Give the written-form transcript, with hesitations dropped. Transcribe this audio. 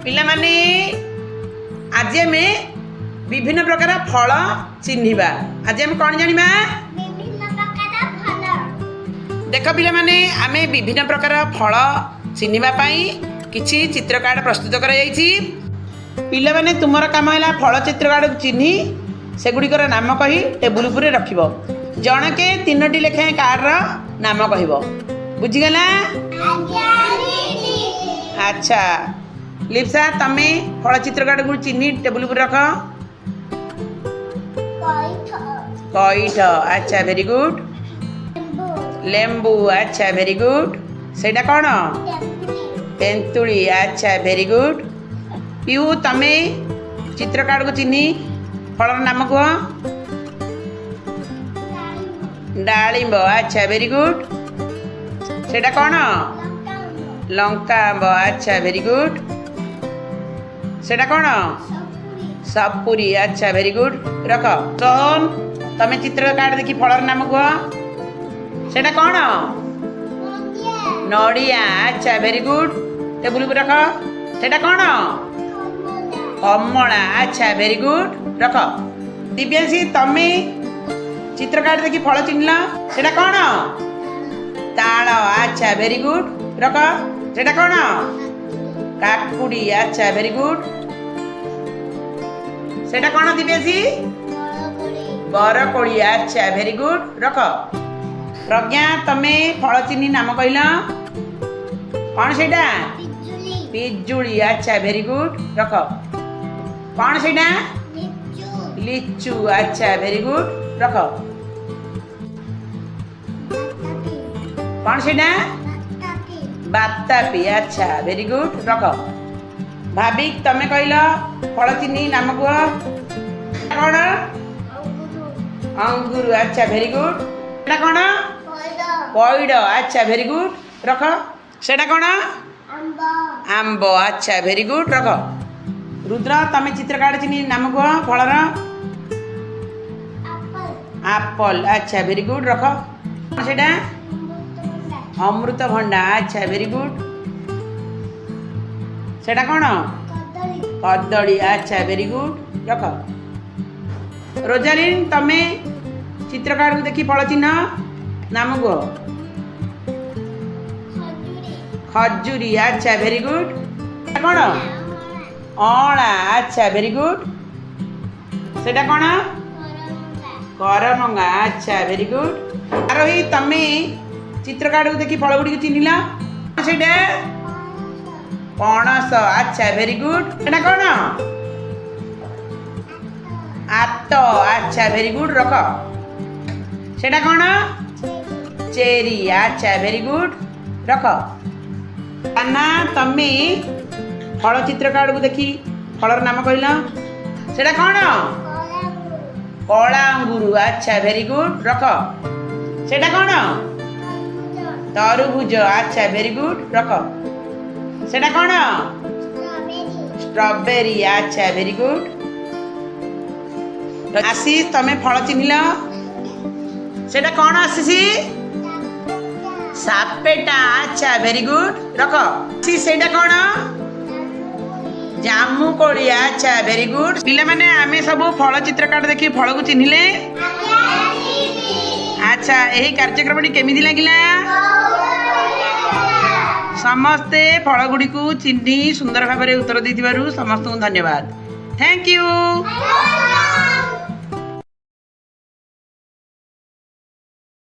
पिला माने आज आमे विभिन्न प्रकार फल चिन्हिबा। आज आमे कौन जानिबा? विभिन्न प्रकार फल। देख पिला माने आमे विभिन्न प्रकार फल चिन्हिबा पई किछि चित्र कार्ड प्रस्तुत करा जायछि। पिला माने तुमर काम हैला फल चित्र कार्ड चिन्हि सेगुड़िकर नाम कही टेबुल उपरे रखिबो। जनके 3टी लेखाएं कार्ड रो नाम कहिबो। बुझिगला? अच्छा लिप्सा तमे फल चित्र कार्ड को चिन्हि टेबुल पर रख। कईठ अच्छा वेरी गुड। लेंबू अच्छा वेरी गुड। सेटा कौन? तेंतुली अच्छा वेरी गुड। पीहू तमे चित्र कार्ड को चिन्हि फल नाम कह। डालिंब अच्छा वेरी गुड। सेटा कौन? लंका आंब अच्छा वेरी गुड। सेटा कौन? सपुरी अच्छा वेरी गुड। रख सोहन तमे चित्र कार्ड देखी फलर नाम कह। सेटा कौन? नड़िया अच्छा वेरी गुड। टेबुल पर रख। सेटा कौन? कमला अच्छा वेरी गुड। रख दिव्यांशी तमे चित्र कार्ड देखी फल चिन्हला। सेटा कौन? ताल अच्छा वेरी गुड। रख सेटा कौन? काकुड़ी अच्छा वेरी गुड। सेटा कौन दिव्यांशी? बरकोड़ी अच्छा वेरी गुड। रख प्रज्ञा तमे फल चिन्हि नाम कहला। कौन सेटा? पिजुली अच्छा वेरी गुड। रख कौन सेटा? लिचू अच्छा वेरी गुड। रख कौन सेटा? बातापी अच्छा वेरी गुड। रख भाविक तमे कहला फल चिन्हि नाम कह। कौन? अंगूर अच्छा वेरी गुड। सेटा कौन? पैड अच्छा वेरी गुड। रख सेटा कौन? आंब अच्छा वेरी गुड। रख रुद्र तमे चित्र कार्ड चिन्हि नाम कह फलर। एप्पल अच्छा वेरी गुड। रख सेटा? अमृतभंडा अच्छा वेरी गुड। सेटा कौन? कदली अच्छा वेरी गुड। रख रोजालिन तमे चित्र कार्ड को देखी फल चिन्ह नाम कह। खजूरी अच्छा वेरी गुड। कौन? अला अच्छा वेरी गुड। सेटा कौन? करमंगा अच्छा वेरी गुड। आरोही तमे चित्र कार्ड को देखी फल गुड़ी चिन्हिला। सेटा पणस अच्छा वेरी गुड। सेटा कौन? आत अच्छा वेरी गुड। रख सेटा कौन? चेरी अच्छा वेरी गुड। रख कान्हा तमे फल चित्र कार्ड को देखी फलर नाम कहला। सेटा कौन? कला अंगूर अच्छा वेरी गुड। रख सेटा कौन? तरबुज अच्छा वेरी गुड। रख सेटा कौन? स्ट्रॉबेरी अच्छा वेरी गुड। आशीष तमे फल चिन्हिला। सेटा कौन आशीष? सापेटा अच्छा वेरी गुड। रख सेटा कौन? जामु कोड़ी अच्छा वेरी गुड। पिला माने आमे सब फल चित्र कार्ड देखि फल को चिन्हिले। अच्छा यही कार्यक्रम केमिति लागिला? समस्ते फल गुड़ी को चिन्हि सुंदर भाव उत्तर देथिबारु समस्त धन्यवाद। Thank you.